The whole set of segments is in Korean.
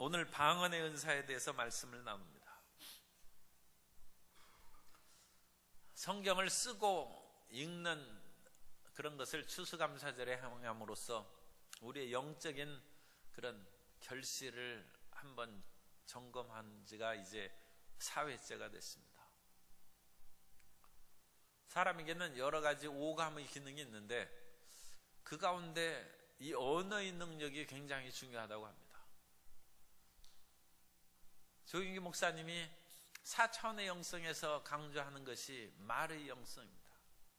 오늘 방언의 은사에 대해서 말씀을 나눕니다. 성경을 쓰고 읽는 그런 것을 추수감사절에 행함으로써 우리의 영적인 그런 결실을 한번 점검한 지가 이제 4회째가 됐습니다. 사람에게는 여러 가지 오감의 기능이 있는데 그 가운데 이 언어의 능력이 굉장히 중요하다고 합니다. 조윤기 목사님이 4차원의 영성에서 강조하는 것이 말의 영성입니다.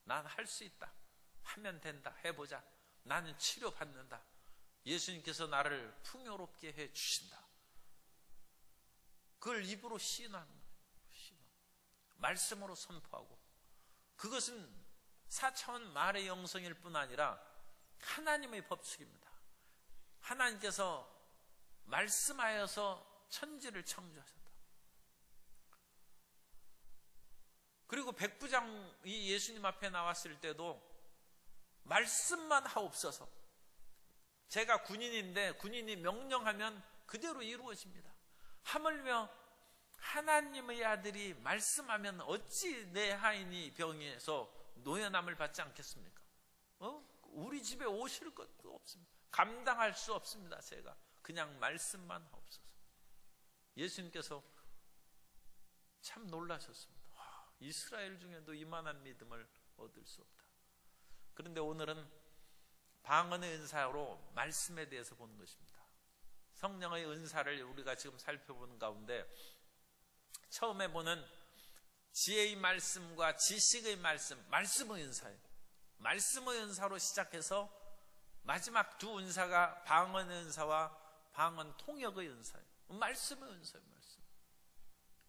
난 할 수 있다. 하면 된다. 해보자. 나는 치료받는다. 예수님께서 나를 풍요롭게 해주신다. 그걸 입으로 시인하는 거예요. 말씀으로 선포하고. 그것은 4차원 말의 영성일 뿐 아니라 하나님의 법칙입니다. 하나님께서 말씀하여서 천지를 창조하셨다. 그리고 백부장이 예수님 앞에 나왔을 때도 말씀만 하옵소서. 제가 군인인데 군인이 명령하면 그대로 이루어집니다. 하물며 하나님의 아들이 말씀하면 어찌 내 하인이 병에서 노연함을 받지 않겠습니까? 우리 집에 오실 것도 없습니다. 감당할 수 없습니다. 제가 그냥 말씀만 하옵소서. 예수님께서 참 놀라셨습니다. 이스라엘 중에도 이만한 믿음을 얻을 수 없다. 그런데 오늘은 방언의 은사로 말씀에 대해서 보는 것입니다. 성령의 은사를 우리가 지금 살펴보는 가운데 처음에 보는 지혜의 말씀과 지식의 말씀, 말씀의 은사예요. 말씀의 은사로 시작해서 마지막 두 은사가 방언의 은사와 방언 통역의 은사예요. 말씀의 은사예요. 말씀.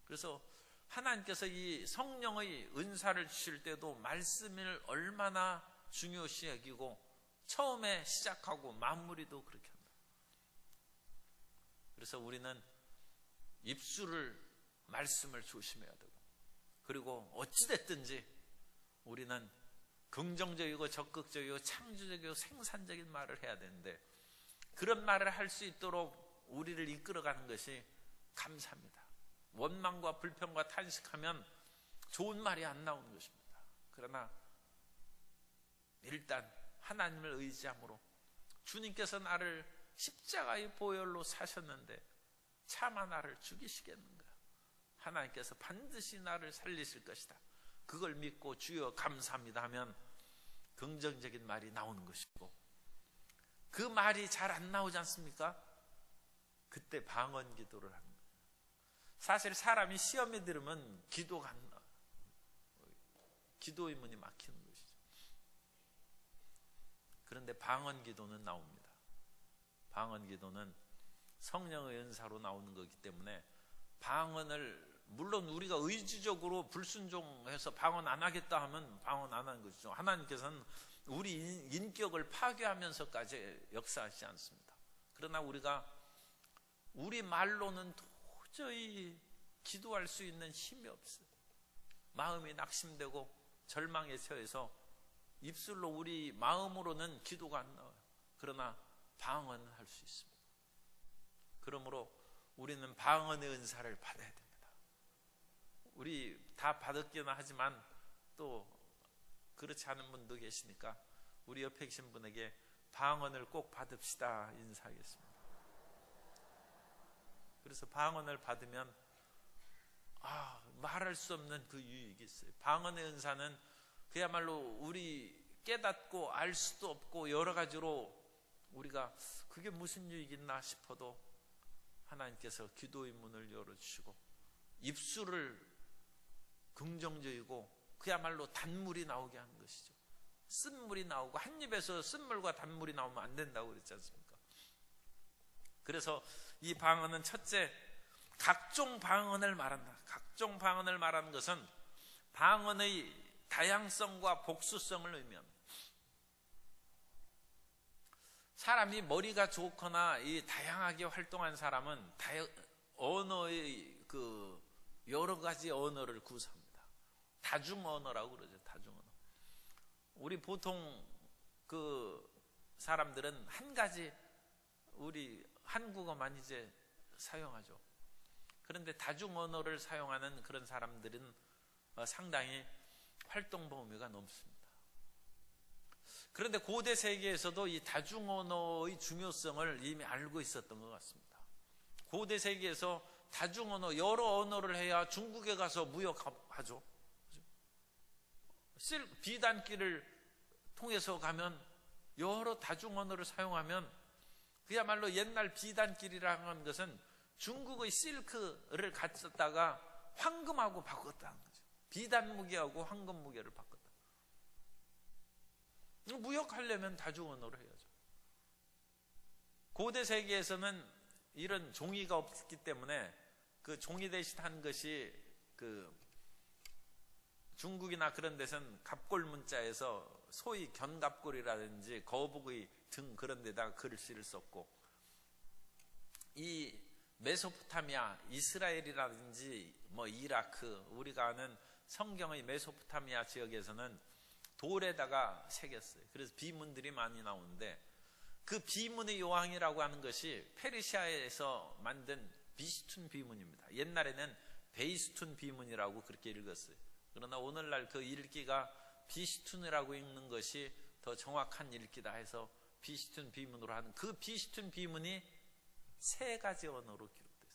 그래서 하나님께서 이 성령의 은사를 주실 때도 말씀을 얼마나 중요시 여기고 처음에 시작하고 마무리도 그렇게 한다. 그래서 우리는 입술을 말씀을 조심해야 되고, 그리고 어찌됐든지 우리는 긍정적이고 적극적이고 창조적이고 생산적인 말을 해야 되는데, 그런 말을 할 수 있도록 우리를 이끌어가는 것이 감사입니다. 원망과 불평과 탄식하면 좋은 말이 안 나오는 것입니다. 그러나 일단 하나님을 의지함으로, 주님께서 나를 십자가의 보혈로 사셨는데 차마 나를 죽이시겠는가? 하나님께서 반드시 나를 살리실 것이다. 그걸 믿고 주여 감사합니다 하면 긍정적인 말이 나오는 것이고, 그 말이 잘 안 나오지 않습니까? 그때 방언 기도를 합니다. 사실 사람이 시험에 들으면 기도가 안 나와요. 기도의 문이 막히는 것이죠. 그런데 방언 기도는 나옵니다. 방언 기도는 성령의 은사로 나오는 거기 때문에 방언을, 물론 우리가 의지적으로 불순종해서 방언 안 하겠다 하면 방언 안 하는 것이죠. 하나님께서는 우리 인격을 파괴하면서까지 역사하지 않습니다. 그러나 우리 말로는 도저히 기도할 수 있는 힘이 없어요. 마음이 낙심되고 절망에 처해서 입술로 우리 마음으로는 기도가 안 나와요. 그러나 방언을 할 수 있습니다. 그러므로 우리는 방언의 은사를 받아야 됩니다. 우리 다 받았기는 하지만 또 그렇지 않은 분도 계시니까 우리 옆에 계신 분에게 방언을 꼭 받읍시다 인사하겠습니다. 그래서 방언을 받으면 말할 수 없는 그 유익이 있어요. 방언의 은사는 그야말로 우리 깨닫고 알 수도 없고 여러 가지로 우리가 그게 무슨 유익이 있나 싶어도 하나님께서 기도의 문을 열어주시고 입술을 긍정적이고 그야말로 단물이 나오게 하는 것이죠. 쓴물이 나오고, 한 입에서 쓴물과 단물이 나오면 안 된다고 그랬지 않습니까? 그래서 이 방언은 첫째, 각종 방언을 말한다. 각종 방언을 말하는 것은 방언의 다양성과 복수성을 의미합니다. 사람이 머리가 좋거나 이 다양하게 활동한 사람은 언어의 그 여러 가지 언어를 구사합니다. 다중 언어라고 그러죠. 다중 언어. 우리 보통 그 사람들은 한 가지, 우리 한국어만 이제 사용하죠. 그런데 다중 언어를 사용하는 그런 사람들은 상당히 활동 범위가 넓습니다. 그런데 고대 세계에서도 이 다중 언어의 중요성을 이미 알고 있었던 것 같습니다. 고대 세계에서 다중 언어, 여러 언어를 해야 중국에 가서 무역하죠. 비단길을 통해서 가면 여러 다중 언어를 사용하면 그야말로 옛날 비단길이라는 것은 중국의 실크를 갖다가 황금하고 바꿨다는 거죠. 비단 무게하고 황금 무게를 바꿨다. 무역하려면 다중 언어로 해야죠. 고대 세계에서는 이런 종이가 없기 때문에 그 종이 대신 한 것이 그 중국이나 그런 데서는 갑골 문자에서 소위 견갑골이라든지 거북의 등 그런 데다가 글씨를 썼고, 이 메소포타미아, 이스라엘이라든지 뭐 이라크, 우리가 아는 성경의 메소포타미아 지역에서는 돌에다가 새겼어요. 그래서 비문들이 많이 나오는데, 그 비문의 요항이라고 하는 것이 페르시아에서 만든 비스툰 비문입니다. 옛날에는 베이스툰 비문이라고 그렇게 읽었어요. 그러나 오늘날 그 읽기가 비스툰이라고 읽는 것이 더 정확한 읽기다 해서 비스툰 비문으로 하는, 그 비스툰 비문이 3가지 언어로 기록됐어요.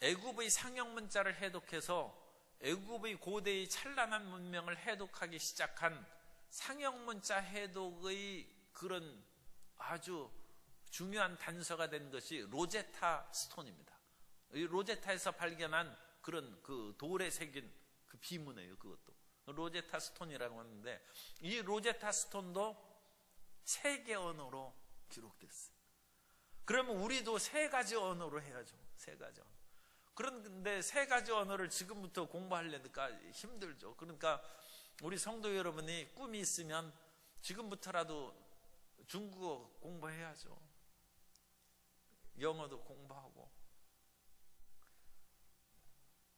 애굽의 상형 문자를 해독해서 애굽의 고대의 찬란한 문명을 해독하기 시작한 상형 문자 해독의 그런 아주 중요한 단서가 된 것이 로제타 스톤입니다. 이 로제타에서 발견한 그런 그 돌에 새긴 그 비문이에요. 그것도 로제타 스톤이라고 하는데, 이 로제타 스톤도 3개 언어로 기록됐어요. 그러면 우리도 3가지 언어로 해야죠. 3가지 언어. 그런데 3가지 언어를 지금부터 공부하려니까 힘들죠. 그러니까 우리 성도 여러분이 꿈이 있으면 지금부터라도 중국어 공부해야죠. 영어도 공부하고,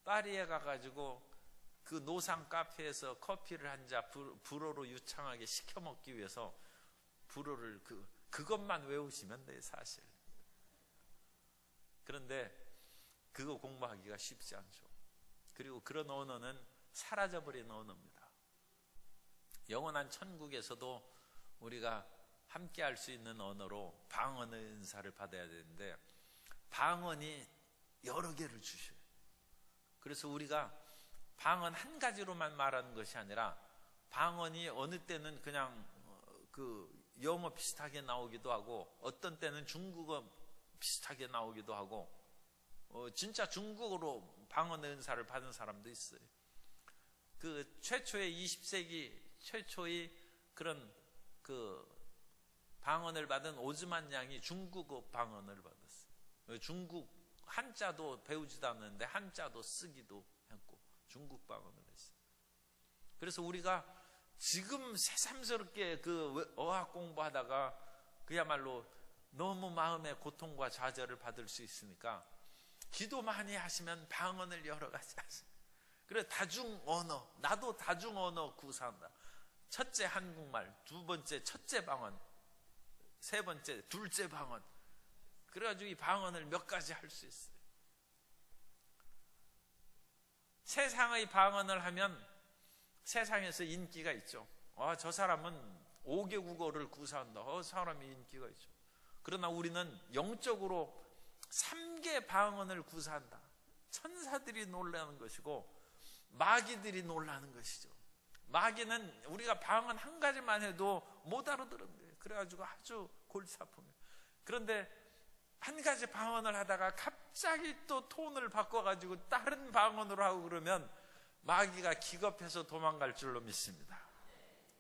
파리에 가가지고 그 노상 카페에서 커피를 한 잔 불어로 유창하게 시켜 먹기 위해서 불어를 그것만 외우시면 돼요, 사실. 그런데 그거 공부하기가 쉽지 않죠. 그리고 그런 언어는 사라져버린 언어입니다. 영원한 천국에서도 우리가 함께 할 수 있는 언어로 방언의 은사를 받아야 되는데, 방언이 여러 개를 주셔요. 그래서 우리가 방언 한 가지로만 말하는 것이 아니라, 방언이 어느 때는 그냥 그 영어 비슷하게 나오기도 하고, 어떤 때는 중국어 비슷하게 나오기도 하고, 진짜 중국어로 방언의 은사를 받은 사람도 있어요. 그 최초의 20세기 최초의 그런 그 방언을 받은 오즈만 양이 중국어 방언을 받았어요. 중국 한자도 배우지도 않는데 한자도 쓰기도 했고 중국 방언을 했어요. 그래서 우리가 지금 새삼스럽게 그 어학 공부하다가 그야말로 너무 마음의 고통과 좌절을 받을 수 있으니까 기도 많이 하시면 방언을 여러 가지 하세요. 그래, 다중 언어, 나도 다중 언어 구사한다. 첫째 한국말, 두 번째 첫째 방언, 세 번째 둘째 방언. 그래가지고 이 방언을 몇 가지 할 수 있어요. 세상의 방언을 하면 세상에서 인기가 있죠. 저 사람은 5개 국어를 구사한다. 사람이 인기가 있죠. 그러나 우리는 영적으로 3개 방언을 구사한다. 천사들이 놀라는 것이고 마귀들이 놀라는 것이죠. 마귀는 우리가 방언 한 가지만 해도 못 알아들은 거예요. 그래가지고 아주 골치 아픕니다. 그런데 한 가지 방언을 하다가 갑자기 또 톤을 바꿔가지고 다른 방언으로 하고 그러면 마귀가 기겁해서 도망갈 줄로 믿습니다.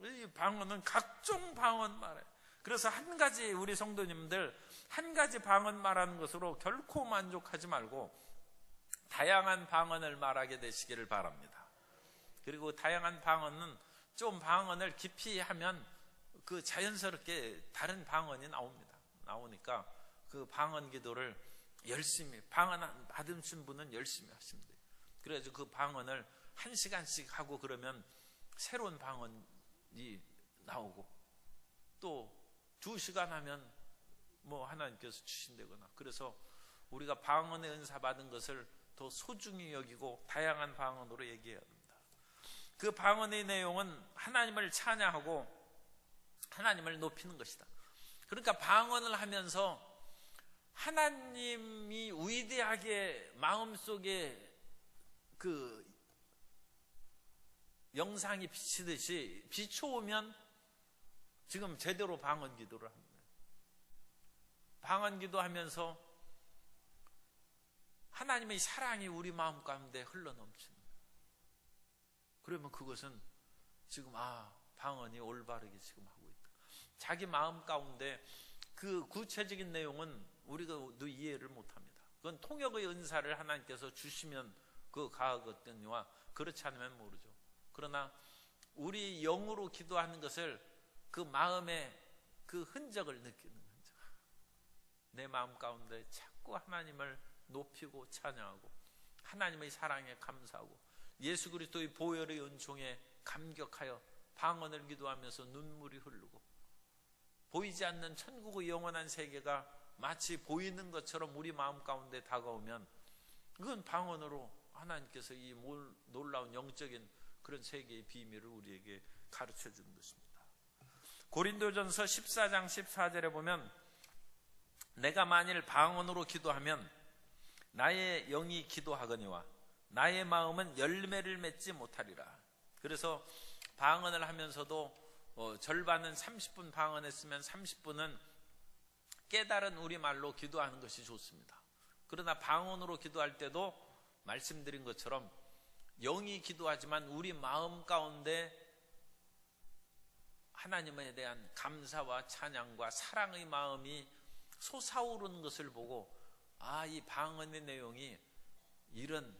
이 방언은 각종 방언 말해요. 그래서 한 가지, 우리 성도님들 한 가지 방언 말하는 것으로 결코 만족하지 말고 다양한 방언을 말하게 되시기를 바랍니다. 그리고 다양한 방언은 좀 방언을 깊이 하면 그 자연스럽게 다른 방언이 나옵니다. 나오니까 그 방언 기도를 열심히, 방언 받으신 분은 열심히 하시면 돼요. 그래서 그 방언을 1시간씩 하고 그러면 새로운 방언이 나오고, 또 2시간 하면 뭐 하나님께서 주신다거나, 그래서 우리가 방언의 은사 받은 것을 더 소중히 여기고 다양한 방언으로 얘기해야 합니다. 그 방언의 내용은 하나님을 찬양하고 하나님을 높이는 것이다. 그러니까 방언을 하면서 하나님이 위대하게 마음속에 그 영상이 비치듯이 비춰오면 지금 제대로 방언 기도를 합니다. 방언 기도하면서 하나님의 사랑이 우리 마음 가운데 흘러넘칩니다. 그러면 그것은 지금 방언이 올바르게 지금 하고 있다. 자기 마음 가운데 그 구체적인 내용은 우리가 이해를 못합니다. 그건 통역의 은사를 하나님께서 주시면 그 가하거든요와 그렇지 않으면 모르죠. 그러나 우리 영으로 기도하는 것을 그 마음의 그 흔적을 느끼는 흔적, 내 마음 가운데 자꾸 하나님을 높이고 찬양하고 하나님의 사랑에 감사하고 예수 그리스도의 보혈의 은총에 감격하여 방언을 기도하면서 눈물이 흐르고 보이지 않는 천국의 영원한 세계가 마치 보이는 것처럼 우리 마음 가운데 다가오면 그건 방언으로 하나님께서 이 놀라운 영적인 그런 세계의 비밀을 우리에게 가르쳐 주는 것입니다. 고린도전서 14장 14절에 보면 내가 만일 방언으로 기도하면 나의 영이 기도하거니와 나의 마음은 열매를 맺지 못하리라. 그래서 방언을 하면서도 절반은 30분 방언했으면 30분은 깨달은 우리말로 기도하는 것이 좋습니다. 그러나 방언으로 기도할 때도 말씀드린 것처럼 영이 기도하지만 우리 마음 가운데 하나님에 대한 감사와 찬양과 사랑의 마음이 솟아오르는 것을 보고 이 방언의 내용이 이런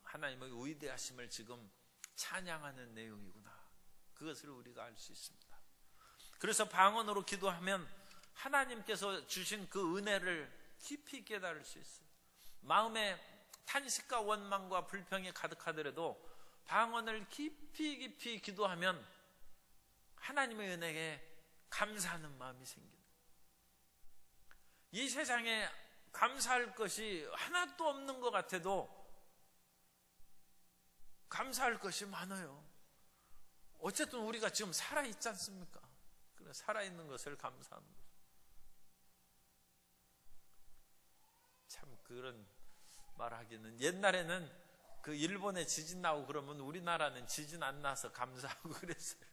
하나님의 위대하심을 지금 찬양하는 내용이구나. 그것을 우리가 알 수 있습니다. 그래서 방언으로 기도하면 하나님께서 주신 그 은혜를 깊이 깨달을 수 있어요. 마음에 탄식과 원망과 불평이 가득하더라도 방언을 깊이 기도하면 하나님의 은혜에 감사하는 마음이 생깁니다. 이 세상에 감사할 것이 하나도 없는 것 같아도 감사할 것이 많아요. 어쨌든 우리가 지금 살아있지 않습니까? 그래, 살아있는 것을 감사하는 거죠. 참 그런 말하기는, 옛날에는 그 일본에 지진 나고 그러면 우리나라는 지진 안 나서 감사하고 그랬어요.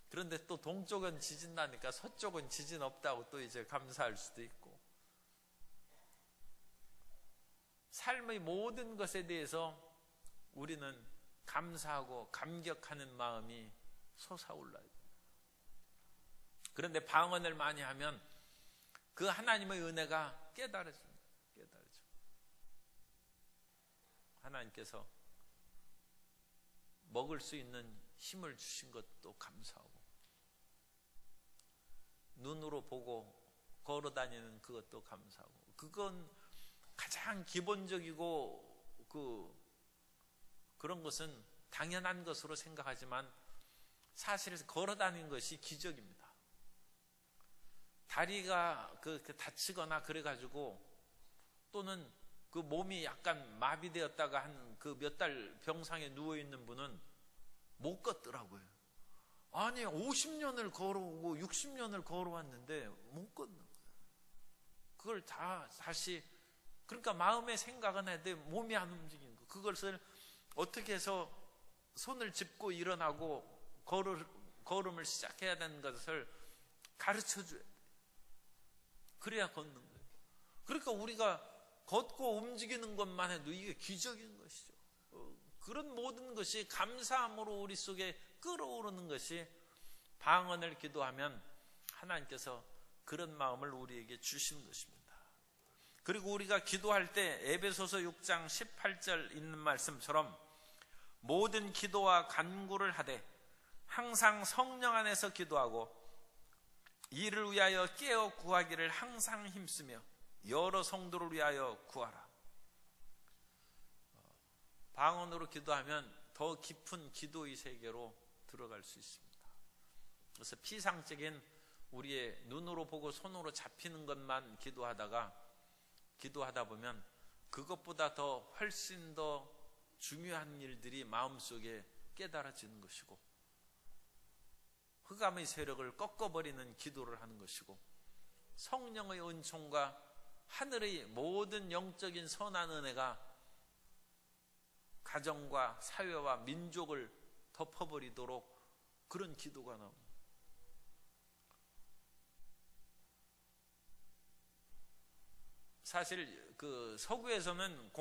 그런데 또 동쪽은 지진 나니까 서쪽은 지진 없다고 또 이제 감사할 수도 있고, 삶의 모든 것에 대해서 우리는 감사하고 감격하는 마음이 솟아올라요. 그런데 방언을 많이 하면 그 하나님의 은혜가 깨달아집니다. 하나님께서 먹을 수 있는 힘을 주신 것도 감사하고, 눈으로 보고 걸어 다니는 그것도 감사하고, 그건 가장 기본적이고 그런 것은 당연한 것으로 생각하지만 사실 걸어 다니는 것이 기적입니다. 다리가 다치거나 그래가지고 또는 그 몸이 약간 마비되었다가 한 그 몇 달 병상에 누워있는 분은 못 걷더라고요. 아니 50년을 걸어오고 60년을 걸어왔는데 못 걷는 거예요. 그걸 다시, 그러니까 마음의 생각은 해도 몸이 안 움직이는 거. 그것을 어떻게 해서 손을 짚고 일어나고 걸음을 시작해야 되는 것을 가르쳐 줘야 돼요. 그래야 걷는 거예요. 그러니까 우리가 걷고 움직이는 것만 해도 이게 기적인 것이죠. 그런 모든 것이 감사함으로 우리 속에 끌어오르는 것이 방언을 기도하면 하나님께서 그런 마음을 우리에게 주시는 것입니다. 그리고 우리가 기도할 때 에베소서 6장 18절 있는 말씀처럼 모든 기도와 간구를 하되 항상 성령 안에서 기도하고 이를 위하여 깨어 구하기를 항상 힘쓰며 여러 성도를 위하여 구하라. 방언으로 기도하면 더 깊은 기도의 세계로 들어갈 수 있습니다. 그래서 피상적인 우리의 눈으로 보고 손으로 잡히는 것만 기도하다 보면 그것보다 더 훨씬 더 중요한 일들이 마음속에 깨달아지는 것이고, 흑암의 세력을 꺾어버리는 기도를 하는 것이고, 성령의 은총과 하늘의 모든 영적인 선한 은혜가 가정과 사회와 민족을 덮어버리도록 그런 기도가 나옵니다. 사실 그 서구에서는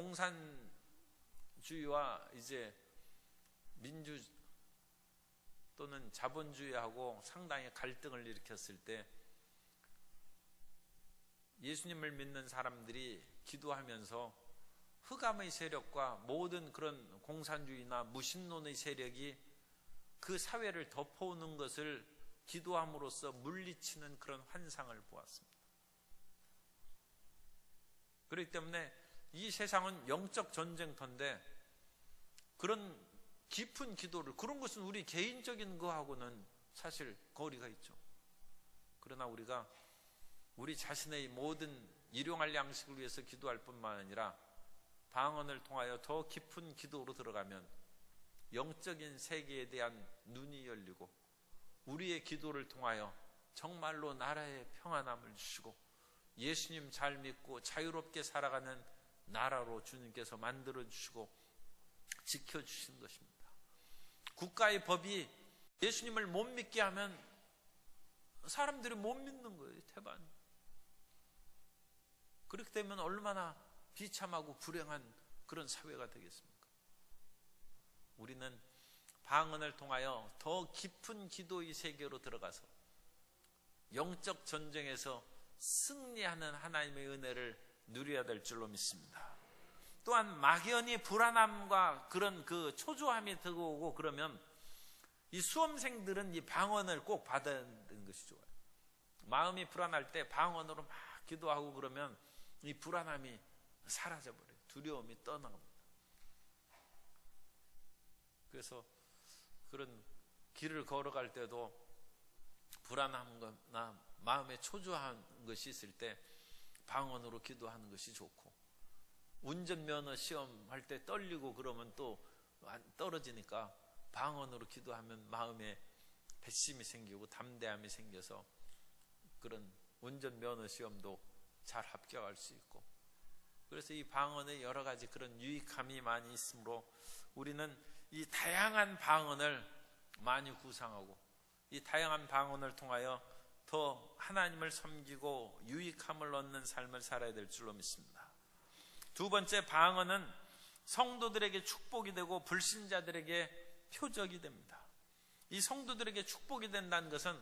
공산주의와 이제 민주 또는 자본주의하고 상당히 갈등을 일으켰을 때 예수님을 믿는 사람들이 기도하면서 흑암의 세력과 모든 그런 공산주의나 무신론의 세력이 그 사회를 덮어오는 것을 기도함으로써 물리치는 그런 환상을 보았습니다. 그렇기 때문에 이 세상은 영적 전쟁터인데 그런 깊은 기도를, 그런 것은 우리 개인적인 거하고는 사실 거리가 있죠. 그러나 우리가 우리 자신의 모든 일용할 양식을 위해서 기도할 뿐만 아니라 방언을 통하여 더 깊은 기도로 들어가면 영적인 세계에 대한 눈이 열리고 우리의 기도를 통하여 정말로 나라의 평안함을 주시고 예수님 잘 믿고 자유롭게 살아가는 나라로 주님께서 만들어주시고 지켜주시는 것입니다. 국가의 법이 예수님을 못 믿게 하면 사람들이 못 믿는 거예요. 태반. 그렇게 되면 얼마나 비참하고 불행한 그런 사회가 되겠습니까? 우리는 방언을 통하여 더 깊은 기도의 세계로 들어가서 영적 전쟁에서 승리하는 하나님의 은혜를 누려야 될 줄로 믿습니다. 또한 막연히 불안함과 그런 그 초조함이 들어오고 그러면 이 수험생들은 이 방언을 꼭 받아야 되는 것이 좋아요. 마음이 불안할 때 방언으로 막 기도하고 그러면 이 불안함이 사라져버려요. 두려움이 떠나갑니다. 그래서 그런 길을 걸어갈 때도 불안함거나 마음에 초조한 것이 있을 때 방언으로 기도하는 것이 좋고, 운전면허 시험 할 때 떨리고 그러면 또 떨어지니까 방언으로 기도하면 마음에 배심이 생기고 담대함이 생겨서 그런 운전면허 시험도 잘 합격할 수 있고, 그래서 이 방언에 여러 가지 그런 유익함이 많이 있으므로 우리는 이 다양한 방언을 많이 구상하고 이 다양한 방언을 통하여 더 하나님을 섬기고 유익함을 얻는 삶을 살아야 될 줄로 믿습니다. 두 번째, 방언은 성도들에게 축복이 되고 불신자들에게 표적이 됩니다. 이 성도들에게 축복이 된다는 것은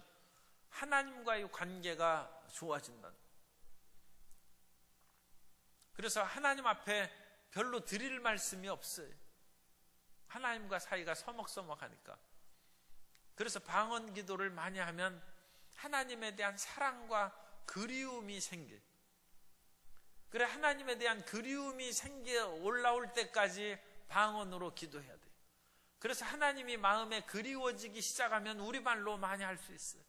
하나님과의 관계가 좋아진다는 거예요. 그래서 하나님 앞에 별로 드릴 말씀이 없어요. 하나님과 사이가 서먹서먹하니까. 그래서 방언 기도를 많이 하면 하나님에 대한 사랑과 그리움이 생겨요. 그래, 하나님에 대한 그리움이 생겨 올라올 때까지 방언으로 기도해야 돼요. 그래서 하나님이 마음에 그리워지기 시작하면 우리말로 많이 할 수 있어요.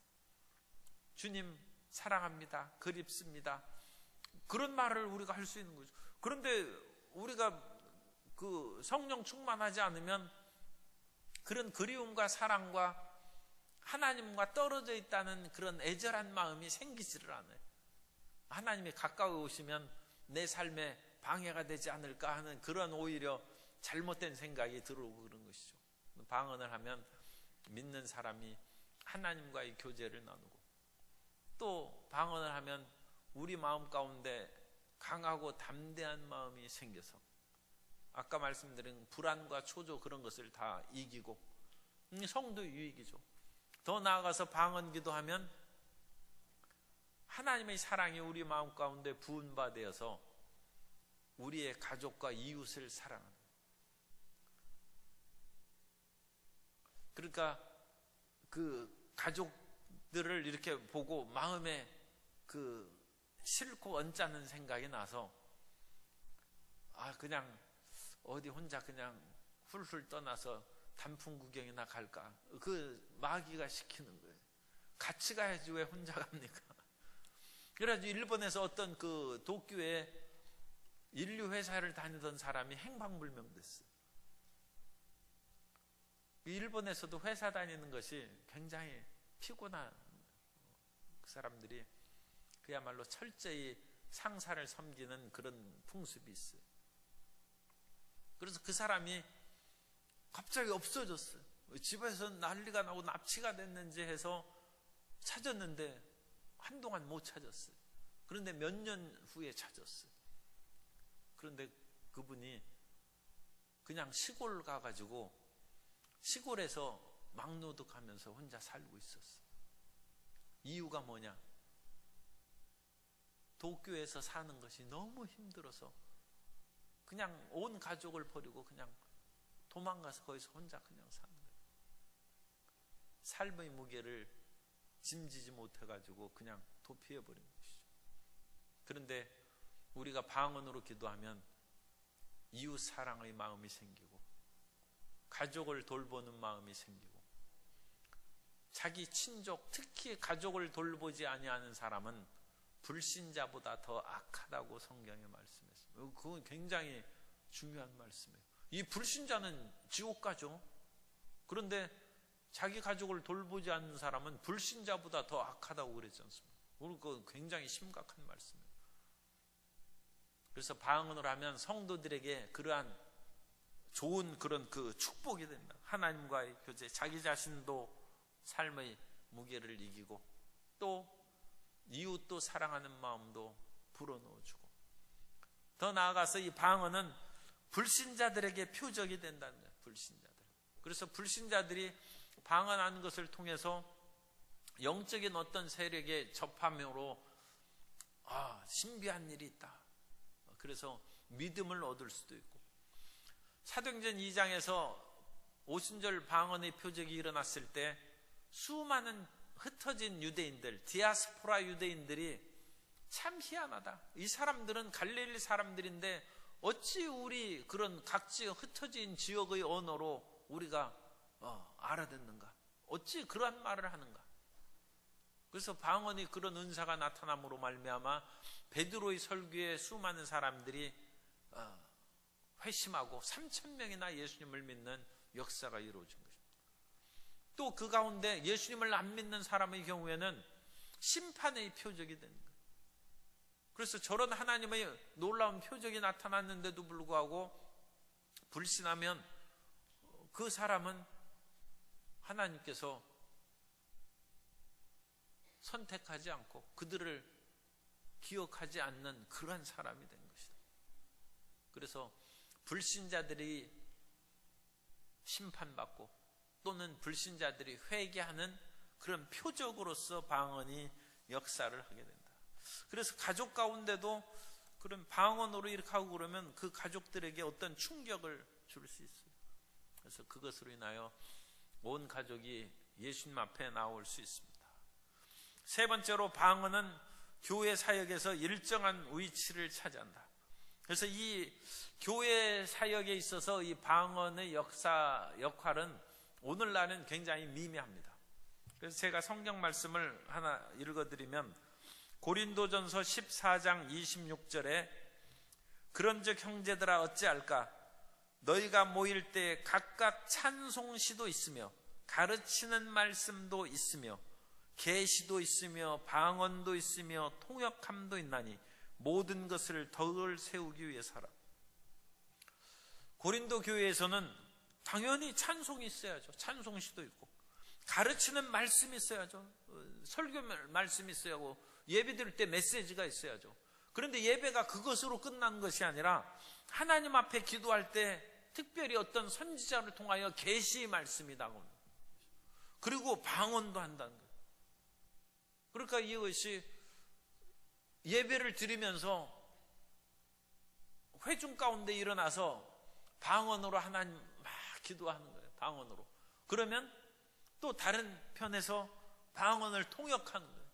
주님 사랑합니다, 그립습니다, 그런 말을 우리가 할 수 있는 거죠. 그런데 우리가 그 성령 충만하지 않으면 그런 그리움과 사랑과 하나님과 떨어져 있다는 그런 애절한 마음이 생기지를 않아요. 하나님이 가까이 오시면 내 삶에 방해가 되지 않을까 하는 그런 오히려 잘못된 생각이 들어오고 그런 것이죠. 방언을 하면 믿는 사람이 하나님과의 교제를 나누고, 또 방언을 하면 우리 마음 가운데 강하고 담대한 마음이 생겨서 아까 말씀드린 불안과 초조 그런 것을 다 이기고 성도 유익이죠. 더 나아가서 방언 기도하면 하나님의 사랑이 우리 마음 가운데 부은 바 되어서 우리의 가족과 이웃을 사랑하는, 그러니까 그 가족들을 이렇게 보고 마음에 그 싫고 언짢은 생각이 나서 그냥 어디 혼자 그냥 훌훌 떠나서 단풍 구경이나 갈까, 그 마귀가 시키는 거예요. 같이 가야지 왜 혼자 갑니까? 그래가지고 일본에서 어떤 그 도쿄에 인류 회사를 다니던 사람이 행방불명됐어요. 일본에서도 회사 다니는 것이 굉장히 피곤한, 그 사람들이 그야말로 철저히 상사를 섬기는 그런 풍습이 있어요. 그래서 그 사람이 갑자기 없어졌어요. 집에서 난리가 나고 납치가 됐는지 해서 찾았는데 한동안 못 찾았어요. 그런데 몇 년 후에 찾았어요. 그런데 그분이 그냥 시골 가가지고 시골에서 막노득하면서 혼자 살고 있었어요. 이유가 뭐냐? 도쿄에서 사는 것이 너무 힘들어서 그냥 온 가족을 버리고 그냥 도망가서 거기서 혼자 그냥 사는 거예요. 삶의 무게를 짐지지 못해가지고 그냥 도피해버린 것이죠. 그런데 우리가 방언으로 기도하면 이웃 사랑의 마음이 생기고 가족을 돌보는 마음이 생기고, 자기 친족, 특히 가족을 돌보지 아니하는 사람은 불신자보다 더 악하다고 성경에 말씀했습니다. 그건 굉장히 중요한 말씀이에요. 이 불신자는 지옥 가죠. 그런데 자기 가족을 돌보지 않는 사람은 불신자보다 더 악하다고 그랬지 않습니까? 그건 굉장히 심각한 말씀이에요. 그래서 방언을 하면 성도들에게 그러한 좋은 그런 그 축복이 된다. 하나님과의 교제, 자기 자신도 삶의 무게를 이기고 또 이웃도 사랑하는 마음도 불어넣어주고, 더 나아가서 이 방언은 불신자들에게 표적이 된다는 거예요. 불신자들. 그래서 불신자들이 방언하는 것을 통해서 영적인 어떤 세력에 접함으로 신비한 일이 있다. 그래서 믿음을 얻을 수도 있고, 사도행전 2장에서 오순절 방언의 표적이 일어났을 때 수많은 흩어진 유대인들, 디아스포라 유대인들이 참 희한하다. 이 사람들은 갈릴리 사람들인데 어찌 우리 그런 각지 흩어진 지역의 언어로 우리가 알아듣는가? 어찌 그러한 말을 하는가? 그래서 방언이 그런 은사가 나타남으로 말미암아 베드로의 설교에 수많은 사람들이 회심하고 3,000명이나 예수님을 믿는 역사가 이루어진 것입니다. 또 그 가운데 예수님을 안 믿는 사람의 경우에는 심판의 표적이 되는 거예요. 그래서 저런 하나님의 놀라운 표적이 나타났는데도 불구하고 불신하면 그 사람은 하나님께서 선택하지 않고 그들을 기억하지 않는 그러한 사람이 된 것이다. 그래서 불신자들이 심판받고 또는 불신자들이 회개하는 그런 표적으로서 방언이 역사를 하게 된다. 그래서 가족 가운데도 그런 방언으로 이렇게 하고 그러면 그 가족들에게 어떤 충격을 줄 수 있어요. 그래서 그것으로 인하여 온 가족이 예수님 앞에 나올 수 있습니다. 세 번째로 방언은 교회 사역에서 일정한 위치를 차지한다. 그래서 이 교회 사역에 있어서 이 방언의 역할은 오늘날은 굉장히 미미합니다. 그래서 제가 성경 말씀을 하나 읽어드리면 고린도전서 14장 26절에 그런즉 형제들아 어찌할까? 너희가 모일 때 각각 찬송시도 있으며 가르치는 말씀도 있으며 계시도 있으며 방언도 있으며 통역함도 있나니 모든 것을 덕을 세우기 위해서라. 고린도 교회에서는 당연히 찬송이 있어야죠. 찬송시도 있고 가르치는 말씀이 있어야죠. 설교 말씀이 있어야 하고 예배 드릴 때 메시지가 있어야죠. 그런데 예배가 그것으로 끝난 것이 아니라 하나님 앞에 기도할 때 특별히 어떤 선지자를 통하여 계시의 말씀이 나옵니다. 그리고 방언도 한다는 거예요. 그러니까 이것이 예배를 드리면서 회중 가운데 일어나서 방언으로 하나님 막 기도하는 거예요. 방언으로. 그러면 또 다른 편에서 방언을 통역하는 거예요.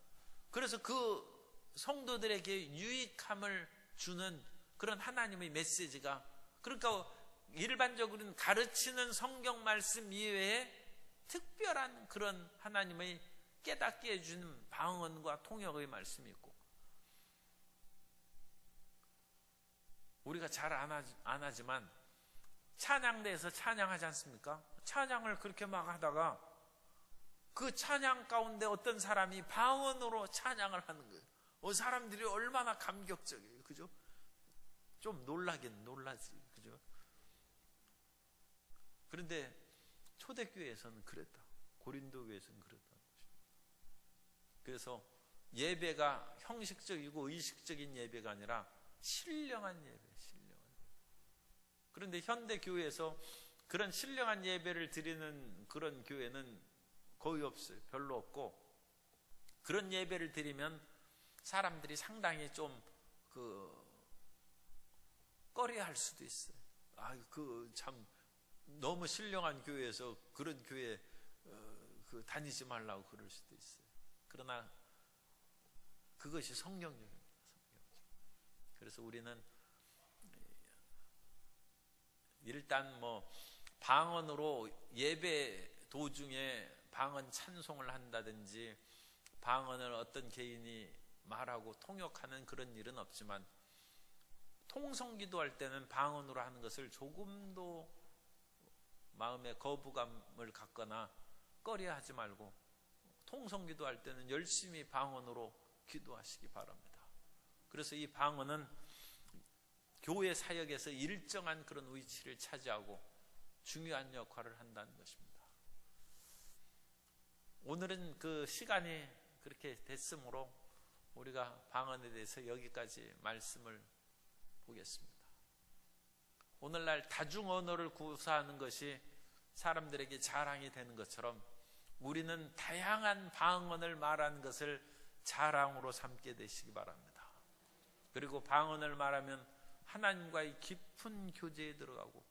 그래서 그 성도들에게 유익함을 주는 그런 하나님의 메시지가, 그러니까 일반적으로는 가르치는 성경 말씀 이외에 특별한 그런 하나님의 깨닫게 해주는 방언과 통역의 말씀이 있고, 우리가 잘 안 하지만 찬양대에서 찬양하지 않습니까? 찬양을 그렇게 막 하다가 그 찬양 가운데 어떤 사람이 방언으로 찬양을 하는 거예요. 사람들이 얼마나 감격적이에요. 그죠? 좀 놀라긴 놀라지. 그죠? 그런데 초대교회에서는 그랬다. 고린도 교회에서는 그랬다. 그래서 예배가 형식적이고 의식적인 예배가 아니라 신령한 예배, 신령한 예배. 그런데 현대 교회에서 그런 신령한 예배를 드리는 그런 교회는 거의 없어요. 별로 없고, 그런 예배를 드리면 사람들이 상당히 좀 꺼려할 수도 있어요. 참 너무 신령한 교회에서 그런 교회 다니지 말라고 그럴 수도 있어요. 그러나 그것이 성경적입니다. 그래서 우리는 일단 방언으로 예배 도중에 방언 찬송을 한다든지 방언을 어떤 개인이 말하고 통역하는 그런 일은 없지만, 통성기도할 때는 방언으로 하는 것을 조금도 마음에 거부감을 갖거나 꺼려하지 말고, 통성기도할 때는 열심히 방언으로 기도하시기 바랍니다. 그래서 이 방언은 교회 사역에서 일정한 그런 위치를 차지하고 중요한 역할을 한다는 것입니다. 오늘은 그 시간이 그렇게 됐으므로 우리가 방언에 대해서 여기까지 말씀을 보겠습니다. 오늘날 다중 언어를 구사하는 것이 사람들에게 자랑이 되는 것처럼 우리는 다양한 방언을 말하는 것을 자랑으로 삼게 되시기 바랍니다. 그리고 방언을 말하면 하나님과의 깊은 교제에 들어가고,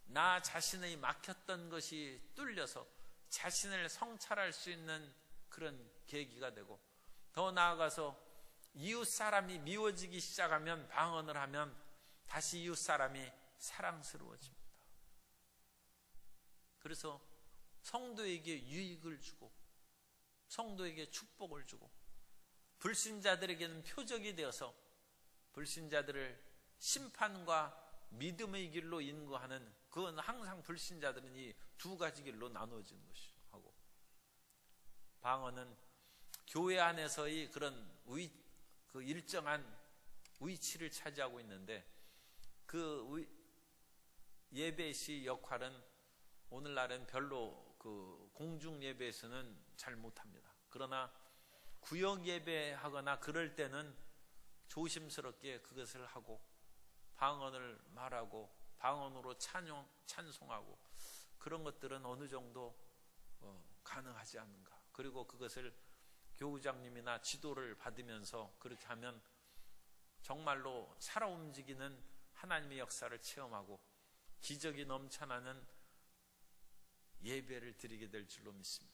나 자신의 막혔던 것이 뚫려서 자신을 성찰할 수 있는 그런 계기가 되고, 더 나아가서 이웃 사람이 미워지기 시작하면, 방언을 하면 다시 이웃 사람이 사랑스러워집니다. 그래서 성도에게 유익을 주고 성도에게 축복을 주고, 불신자들에게는 표적이 되어서 불신자들을 심판과 믿음의 길로 인도하는, 그건 항상 불신자들은 이 두 가지 길로 나누어지는 것이고, 방언은 교회 안에서의 그런 그 일정한 위치를 차지하고 있는데, 그 예배시 역할은 오늘날은 별로 그 공중 예배에서는 잘 못합니다. 그러나 구역 예배하거나 그럴 때는 조심스럽게 그것을 하고, 방언을 말하고 방언으로 찬송하고, 그런 것들은 어느 정도 가능하지 않는가. 그리고 그것을 교우장님이나 지도를 받으면서 그렇게 하면 정말로 살아 움직이는 하나님의 역사를 체험하고 기적이 넘쳐나는 예배를 드리게 될 줄로 믿습니다.